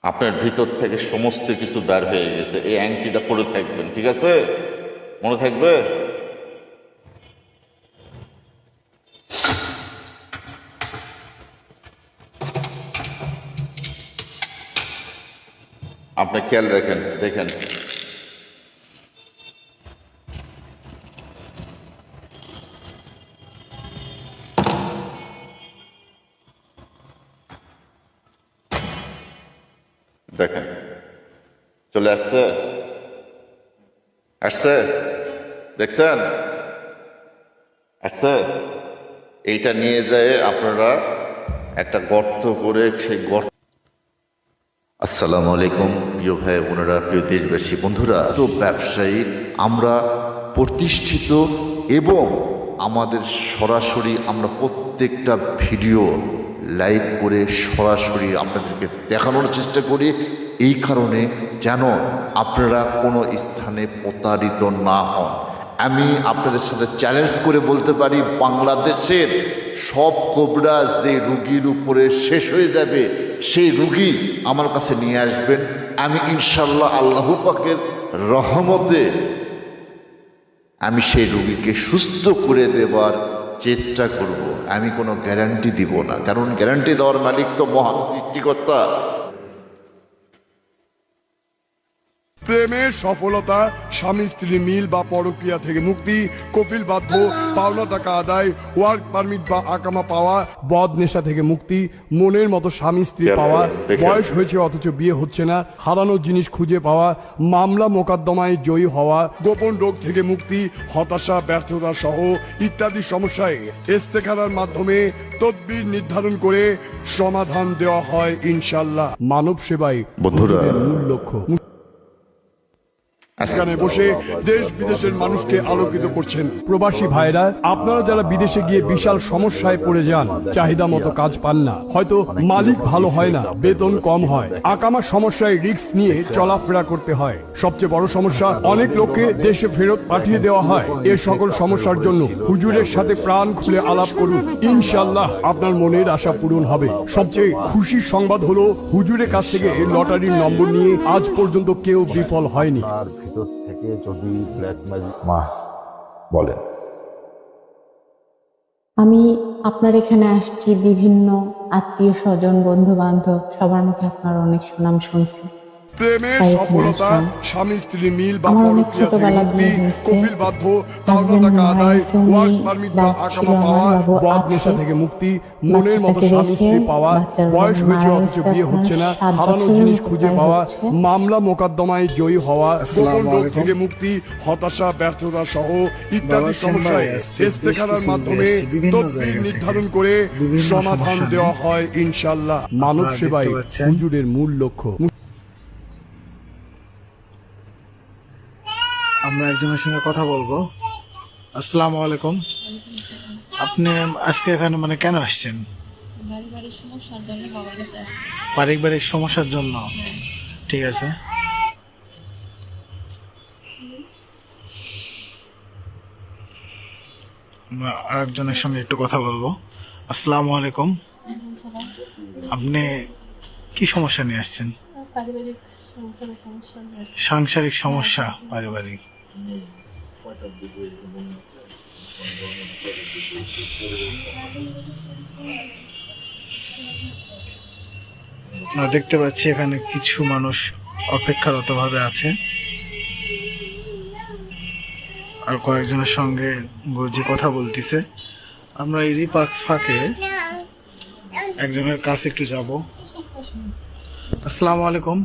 আপনার ভিতর থেকে সমস্ত কিছু বের হয়ে গেছে। এই আংটিটা পরে থাকবেন, ঠিক আছে? মনে থাকবে? আপনি খেয়াল রাখেন, দেখেন। দেখেন, চলে আসছে, আসছে, দেখছেন? আসছে। এইটা নিয়ে যায় আপনারা একটা গর্ত করে, সেই গর্ত। আসসালামু আলাইকুম প্রিয় ভাই বোনেরা, প্রিয় দেশবাসী বন্ধুরা। তো ব্যবসায়ী আমরা প্রতিষ্ঠিত এবং আমাদের সরাসরি আমরা প্রত্যেকটা ভিডিও লাইভ করে সরাসরি আপনাদেরকে দেখানোর চেষ্টা করি, এই কারণে যেন আপনারা কোনো স্থানে প্রতারিত না হন। আমি আপনাদের সাথে চ্যালেঞ্জ করে বলতে পারি, বাংলাদেশের সব কোবরা যে রুগীর উপরে শেষ হয়ে যাবে, সেই রুগী আমার কাছে নিয়ে আসবেন। আমি ইনশাল্লাহ আল্লাহ পাকের রহমতে আমি সেই রুগীকে সুস্থ করে দেবার চেষ্টা করব। আমি কোনো গ্যারান্টি দিব না, কারণ গ্যারান্টি দেওয়ার মালিক তো মহান সৃষ্টিকর্তা। প্রেমের সফলতা, স্বামী স্ত্রী মিল বা পরক্রিয়া থেকে মুক্তি, কফিল বাধ্য, পাওনা টাকা আদায়, ওয়ার্ক পারমিট বা আকামা পাওয়া, বদ নেশা থেকে মুক্তি, মনের মতো স্বামী স্ত্রী পাওয়া, বয়স হয়েছে অথচ বিয়ে হচ্ছে না, হারানো জিনিস খুঁজে পাওয়া, মামলা মোকদ্দমায় জয়ী হওয়া, গোপন রোগ থেকে মুক্তি, হতাশা, ব্যর্থতা সহ ইত্যাদি সমস্যায় ইস্তেখারার মাধ্যমে তদবির নির্ধারণ করে সমাধান দেওয়া হয় ইনশাল্লাহ। মানব সেবাই বন্ধুরা, মূল লক্ষ্য। এখানে বসে দেশ বিদেশের মানুষকে আলোকিত করছেন প্রবাসী ভাইরা। আপনারা যারা বিদেশে গিয়ে বিশাল সমস্যায় পড়ে যান, চাহিদা মতো কাজ পান না, হয়তো মালিক ভালো হয় না, বেতন কম হয়, আকামা সমস্যায় রিস্ক নিয়ে চলাফেরা করতে হয়, সবচেয়ে বড় সমস্যা অনেক লোককে দেশে ফেরত পাঠিয়ে দেওয়া হয়। এ সকল সমস্যার জন্য হুজুরের সাথে প্রাণ খুলে আলাপ করুন, ইনশাল্লাহ আপনার মনের আশা পূরণ হবে। সবচেয়ে খুশির সংবাদ হলো, হুজুরের কাছ থেকে লটারির নম্বর নিয়ে আজ পর্যন্ত কেউ বিফল হয়নি। ভিতর থেকে যদি ব্ল্যাক ম্যাজিক মা বলেন। আমি আপনার এখানে আসছি বিভিন্ন আত্মীয় স্বজন, বন্ধু বান্ধব সবার মুখে আপনার অনেক সুনাম শুনছি। প্রেমের সফলতা, স্বামী স্ত্রী মিল বা আমার অনেক পরক্রিয়া থেকে ছোটবেলা মুক্তি, বিয়ে হয়েছে। কফিল বাধ্য, পাওনা হাজবেন্ড টাকা মারা আদায়, গেছে, উনি ওয়ার্ক পারমিট বা বাপ ছিল আকামা পাওয়া, আমার, বাবু বদ আছে। নেশা থেকে মুক্তি, মনের মতো বাচ্চাটাকে স্বামী স্ত্রী রেখে পাওয়া, বাচ্চার বয়স বাবা হয়েছে মারা অথচ গেছে, বিয়ে আপনার হচ্ছে না, 7 হারানো বছর জিনিস খুঁজে প্রায় পাওয়া, হচ্ছে। মামলা মোকদ্দমায় জয়ী হওয়া, গোপন আসসালামু রোগ আলাইকুম। থেকে মুক্তি, হতাশা, ব্যর্থতা সহ ইত্যাদি বাবা সমস্যায় চেম্বারে আজকে বেশ ইস্তেখারার কিছু মাধ্যমে এসেছে বিভিন্ন তদবির জায়গা থেকে, নির্ধারণ করে বিভিন্ন সমাধান সমস্যা দেওয়া নিয়ে। হয় ইনশাল্লাহ। মানব আপনারা সেবাই দেখতে পাচ্ছেন। হুজুরের মূল লক্ষ্য। আমরা একজনের সঙ্গে কথা বলবো। আসসালামু আলাইকুম। আপনি আজকে এখানে মানে কেন আসছেন? পারিবারিক সমস্যার জন্য বাবার কাছে আসছি। পারিবারিক সমস্যার জন্য? ঠিক আছে। আমরা আরেকজনের সঙ্গে একটু কথা বলবো। আসসালামু আলাইকুম। আপনি কি সমস্যা নিয়ে আসছেন? পারিবারিক সমস্যা সাংসারিক সমস্যা পারিবারিক। আমরা দেখতে পাচ্ছি এখানে কিছু মানুষ অপেক্ষারত ভাবে আছে, আর কয়েকজনের সঙ্গে গুরুজি কথা বলতেছে। আমরা এরই ফাঁকে একজনের কাছে একটু যাব। আসসালামু আলাইকুম।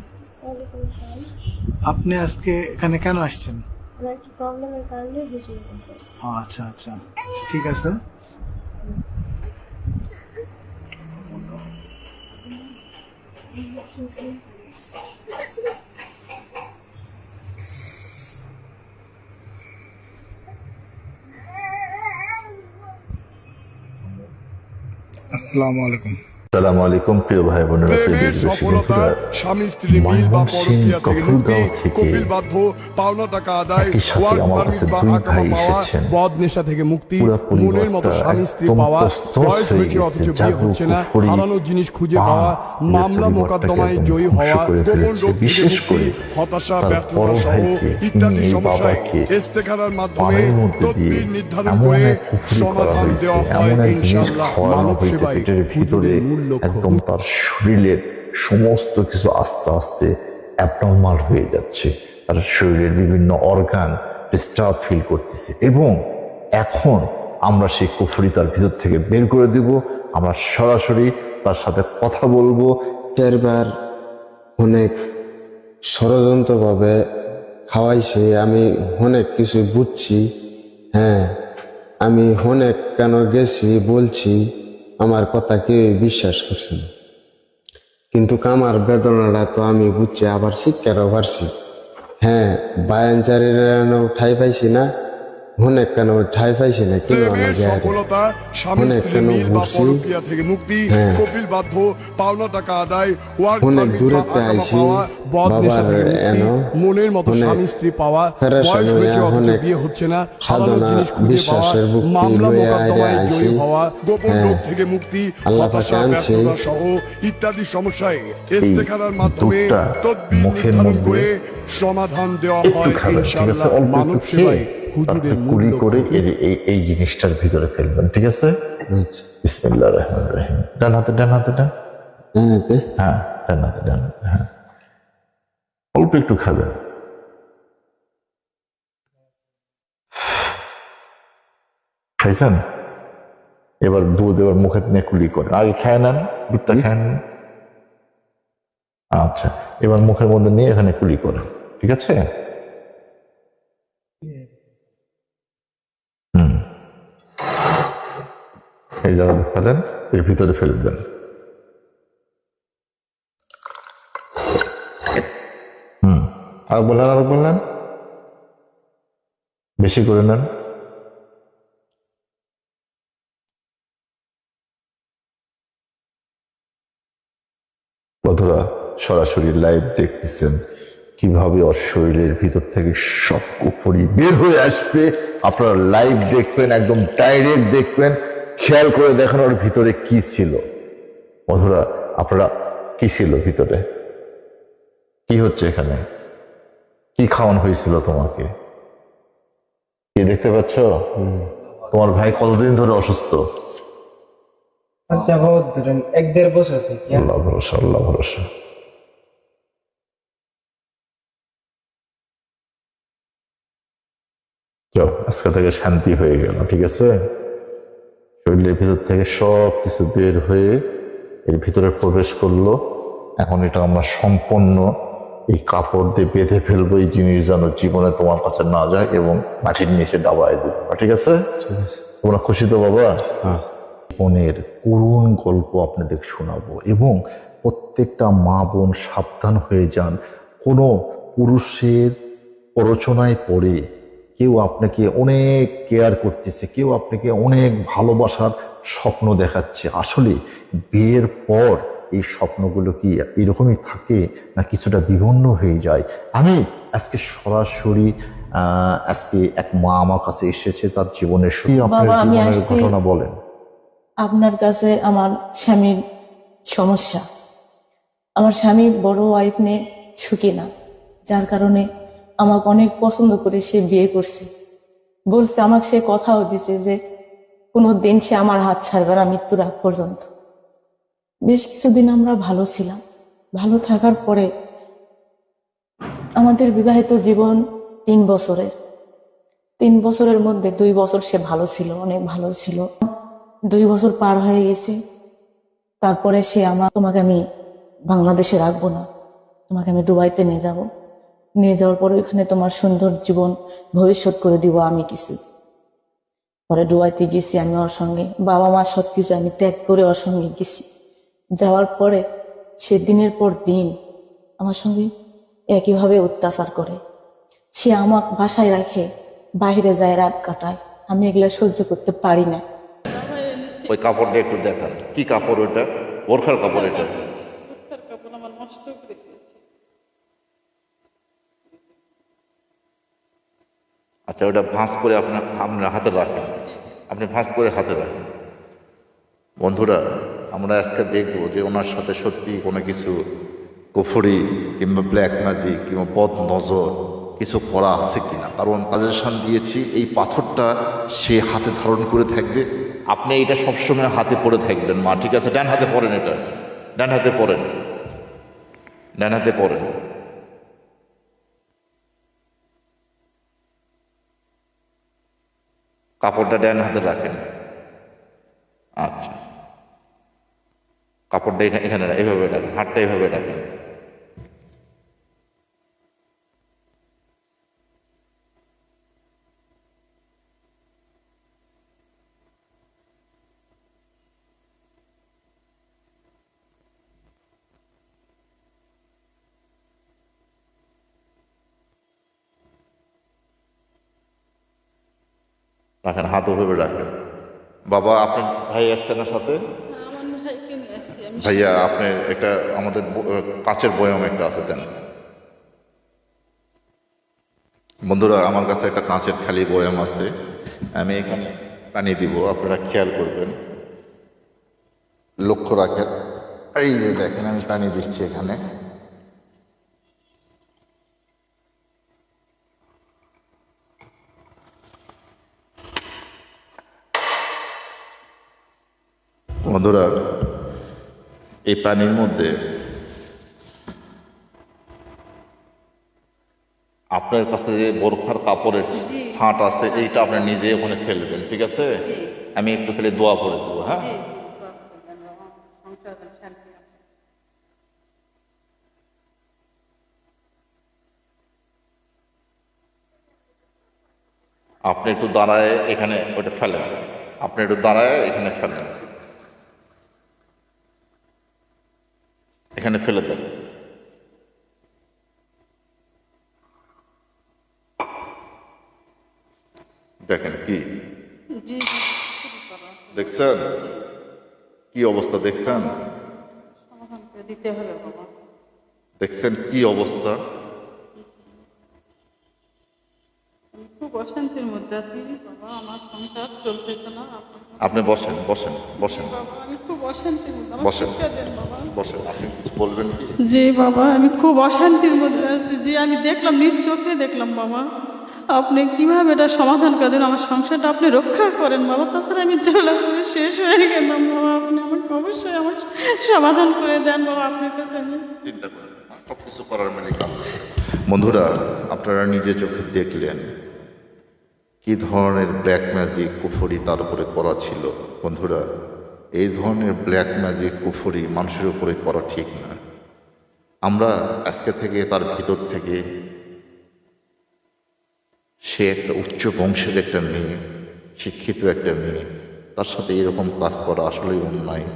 আপনি আজকে এখানে কেন আসছেন? আমার একটু প্রবলেমের কারণে হুজুরের কাছে আসছি। আচ্ছা আচ্ছা, ঠিক আছে। আসসালামু আলাইকুম। আসসালামু আলাইকুম প্রিয় ভাই বোনেরা, প্রিয় প্রেমের দেশবাসী সফলতা বন্ধুরা, স্বামী স্ত্রী মিল বা পরকীয়া থেকে মুক্তি, কপিল বাধ্য পাওনা টাকা আদায়, একই সাথে ওয়ার্ক আমার পারমিট কাছে বা দুই আকামা ভাই পাওয়া, এসেছেন। বদ নেশা থেকে মুক্তি, পুরো মনের মতো পরিবারটা স্বামী স্ত্রী একদম পাওয়া, তছনছ বয়স হয়ে হয়েছে গেছে, অথচ বিয়ে জাদু, হচ্ছে না, কুফরি, হারানো জিনিস খুঁজে পাপ, পাওয়া, পুরো মামলা পরিবারটাকে মোকদ্দমায় একদম জয়ী ধ্বংস হওয়া, করে গোপন ফেলেছে। রোগ থেকে বিশেষ মুক্তি, করে হতাশা তার ব্যর্থতা বড় সহ ভাইকে, ইত্যাদি এই সমস্যায় বাবাকে ইস্তেখারার মাধ্যমে পানির মধ্যে দিয়ে তদবির নির্ধারণ এমন করে এক কুফরি করা সমাধান হয়েছে, দেওয়া এমন হয় এক জিনিস ইনশাআল্লাহ। খাওয়ানো মানব হয়েছে সেবাই পেটের ভিতরে, হুজুরের মূল লক্ষ্য। একদম তার শরীরের সমস্ত কিছু আস্তে আস্তে অ্যাবনর্মাল হয়ে যাচ্ছে। তার শরীরের বিভিন্ন অর্গান ডিস্টার্ব ফিল করতেছে, এবং এখন আমরা সেই কুফরি তার ভিতর থেকে বের করে দিব। আমরা সরাসরি তার সাথে কথা বলবো। চারবার অনেক ষড়যন্ত্রভাবে খাওয়াইছে, আমি অনেক কিছু বুঝছি। হ্যাঁ, আমি অনেক কেন গেছি বলছি, আমার কথা কেউ বিশ্বাস করছে না, কিন্তু আমার বেদনাটা তো আমি বুঝছি, আবার শিক্ষারও পারছি। হ্যাঁ, বায়ানচারের ঠাই পাইছি না, অনেক কেন ঠাই পাইছি না, কিন্তু প্রেমের আমার জায়গা সফলতা স্বামী অনেক স্ত্রী কেন মিল বা ঘুরছি। পরকীয়া থেকে মুক্তি, হ্যাঁ। কপিল বাধ্য পাওনা টাকা আদায়, ওয়ার্ক অনেক পারমিট বা দূরত্বে আকামা আইছি, পাওয়া, বদ নেশা বাবার থেকে মুক্তি, এনো মনের মতো অনেক স্বামী স্ত্রী পাওয়া, ফেরেশান বয়স হয়েছে হইয়া অথচ অনেক বিয়ে হচ্ছে না, হারানো সাধনা জিনিস খুঁজে পাওয়া, বিশ্বাসের বুদ্ধি মামলা লইয়া মোকদ্দমায় আইছি। জয়ী হওয়া, গোপন হ্যাঁ। রোগ থেকে মুক্তি, আল্লাহ হতাশা পাকে আনছে। ব্যর্থতা সহ ইত্যাদি সমস্যায় ইস্তেখারার মাধ্যমে দুধটা তদবির মুখের নির্ধারণ মধ্যে করে সমাধান দেওয়া একটু হয় খাবেন, ঠিক আছে? ইনশাআল্লাহ। অল্প মানব একটু খেয়ে সেবাই হুজুরের তারপরে মূল কুলি করে লক্ষ্য। এই জিনিসটার ভিতরে ফেলবেন, ঠিক আছে? আচ্ছা, বিসমিল্লাহির রহমানির রহিম। ডান হাতে ডান হাতে ডান, জানাতে হ্যাঁ ডান হাতে ডান হাতে, হ্যাঁ অল্প একটু খাবেন। খাইছেন? এবার দুধ এবার মুখে নিয়ে কুলি করেন। আগে খেয়ে নেন, দুধটা খেয়ে নেন। আচ্ছা, এবার মুখের মধ্যে নিয়ে এখানে কুলি করেন, ঠিক আছে? এই জায়গাতে ফেলেন, এর ভিতরে ফেলে দেন। আর বললেন বেশি করে নেন। বন্ধুরা, সরাসরি লাইভ দেখতেছেন কিভাবে ওর শরীরের ভিতর থেকে সব কুফরি বের হয়ে আসবে। আপনারা লাইভ দেখবেন, একদম ডাইরেক্ট দেখবেন, খেয়াল করে দেখেন ওর ভিতরে কি ছিল। বন্ধুরা, আপনারা কি ছিল ভিতরে, কি হচ্ছে এখানে, কি খাওয়ানো হয়েছিল তোমাকে, কি দেখতে পাচ্ছ? তোমার ভাই কতদিন ধরে অসুস্থ? আচ্ছা, বহুত ধরেন 1-1.5 বছর থেকে। আল্লাহ ভরসা, আল্লাহ ভরসা। যাও, আজকে থেকে শান্তি হয়ে গেল, ঠিক আছে? শরীরের ভিতর থেকে সব কিছু বের হয়ে এর ভিতরে প্রবেশ করলো। এখন এটা আমরা সম্পূর্ণ এই কাপড় দিয়ে বেঁধে ফেলবো, এই জিনিস যেন জীবনে তোমার কাছে না যায়, এবং মাটির নিচে ডাবায় দেবো, ঠিক আছে? তোমরা খুশি তো বাবা? জীবনের করুণ গল্প আপনাদের শোনাবো, এবং প্রত্যেকটা মা বোন সাবধান হয়ে যান। কোনো পুরুষের প্ররোচনায় পড়ে কেউ আপনাকে অনেক কেয়ার করতেছে, কেউ আপনাকে অনেক ভালোবাসার স্বপ্ন দেখাচ্ছে, আসলে বিয়ের পর এই স্বপ্নগুলো কি এরকমই থাকে, না কিছুটা বিভন্ন হয়ে যায়? আমি আজকে সরাসরি আজকে এক মা আমার কাছে এসেছে, তার জীবনের আপনার বাবা, আমি জীবনের আসছি ঘটনা বলেন। আপনার কাছে আমার স্বামীর সমস্যা। আমার স্বামী বড় ওয়াইফ নিয়ে সুখী না, যার কারণে আমাকে অনেক পছন্দ করে সে বিয়ে করছে। বলছে, আমাকে সে কথাও দিছে যে কোনো দিন সে আমার হাত ছাড়বে না মৃত্যুর আগ পর্যন্ত। বেশ কিছুদিন আমরা ভালো ছিলাম, ভালো থাকার পরে আমাদের বিবাহিত জীবন 3 বছরের। 3 বছরের মধ্যে 2 বছর সে ভালো ছিল, অনেক ভালো ছিল। 2 বছর পার হয়ে গেছে, তারপরে সে তোমাকে আমি বাংলাদেশে রাখবো না, তোমাকে আমি দুবাইতে নিয়ে যাব। নিয়ে যাওয়ার পরে ওইখানে তোমার সুন্দর জীবন ভবিষ্যৎ করে দিব আমি কিছু। পরে দুবাইতে গেছি আমি ওর সঙ্গে, বাবা মা সবকিছু আমি ত্যাগ করে ওর সঙ্গে গেছি। যাওয়ার পরে সে দিনের পর দিন আমার সঙ্গে একইভাবে অত্যাচার করে। সে আমাকে বাসায় রাখে, বাইরে যায়, রাত কাটায়। আমি এগুলো সহ্য করতে পারি না। ওই কাপড়টা একটু দেখান, কি কাপড় ওটা? বোরখার কাপড় এটা? আচ্ছা, ওটা ভাঁজ করে আপনার হাতে রাখেন, আপনি ভাঁজ করে হাতে রাখেন। বন্ধুরা, আমরা আজকে দেখব যে ওনার সাথে সত্যি কোনো কিছু কুফরি কিংবা ব্ল্যাক ম্যাজিক কিংবা বদ নজর কিছু করা আছে কিনা। কারণ সাজেশন দিয়েছি এই পাথরটা সে হাতে ধারণ করে থাকবে, আপনি এটা সবসময় হাতে পরে থাকবেন। মা, ঠিক আছে, ডান হাতে পরেন, এটা ডান হাতে পরেন, ডান হাতে পরেন। কাপড়টা ডান হাতে রাখেন। আচ্ছা, কাপড়টা এখানে এইভাবে রাখেন, হাতটা এইভাবে রাখেন। রাখেন, হাত ওভাবে রাখেন। বাবা, আপনার ভাই আসছে না সাথে? ভাইয়া, আপনি একটা আমাদের কাচের বয়াম একটা আছে, দেন। বন্ধুরা, আমার কাছে একটা কাঁচের খালি বয়াম আছে, আমি এখানে পানি দিব, আপনারা খেয়াল করবেন, লক্ষ্য রাখেন। এই যে দেখেন, আমি পানি দিচ্ছি এখানে। বন্ধুরা, এই পানির মধ্যে আপনার কাছে যে বোরখার কাপড়ের ছাঁট আছে, এইটা আপনি নিজে ওখানে ফেলবেন, ঠিক আছে? আমি একটু ফেলে দোয়া করে দেবো, হ্যাঁ? আপনি একটু দাঁড়ায় এখানে ওটা ফেলেন, আপনি একটু দাঁড়ায় এখানে ফেলেন, এখানে ফেলে দেন। দেখেন কি দেখছেন, কি অবস্থা দেখছেন, দেখছেন কি অবস্থা। খুব অশান্তির মধ্যে আছি বাবা, আমার সংসার চলতেছে না। আপনি বসেন, বসেন, বসেন, বাবা, আমি খুব অশান্তির মধ্যে, আমার বসেন, শিক্ষা দেন বাবা। বসেন। আপনি কিছু বলবেন কি? জি বাবা, আমি খুব অশান্তির মধ্যে আছি। জি, আমি দেখলাম, নিজ চোখে দেখলাম বাবা, আপনি কিভাবে এটা সমাধান করে দেন, আমার সংসারটা আপনি রক্ষা করেন বাবা। তাছাড়া আমি জ্বালাপুরে শেষ হয়ে গেলাম বাবা, আপনি আমাকে অবশ্যই আমার সমাধান করে দেন বাবা, আপনার কাছে আমি চিন্তা করেন, সব কিছু করার মালিক আল্লাহ। বন্ধুরা, আপনারা নিজে চোখে দেখলেন কি ধরনের ব্ল্যাক ম্যাজিক কুফরি তার উপরে করা ছিল। বন্ধুরা, এই ধরনের ব্ল্যাক ম্যাজিক কুফরি মানুষের উপরে করা ঠিক না। আমরা আজকে থেকে তার ভিতর থেকে, সে একটা উচ্চ বংশের একটা মেয়ে, শিক্ষিত একটা মেয়ে, তার সাথে এরকম কাজ করা আসলেই অন্যায়।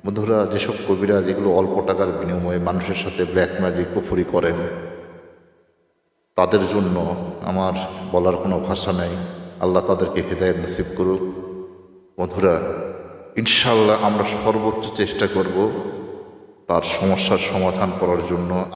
বন্ধুরা, যেসব কবিরা যেগুলো অল্প টাকার বিনিময়ে মানুষের সাথে ব্ল্যাক ম্যাজিক কুফরি করেন, তাদের জন্য আমার বলার কোনো ভাষা নেই। আল্লাহ তাদেরকে হেদায়েত নসিব করুক। বন্ধুরা, ইনশাআল্লাহ আমরা সর্বোচ্চ চেষ্টা করব তার সমস্যার সমাধান করার জন্য।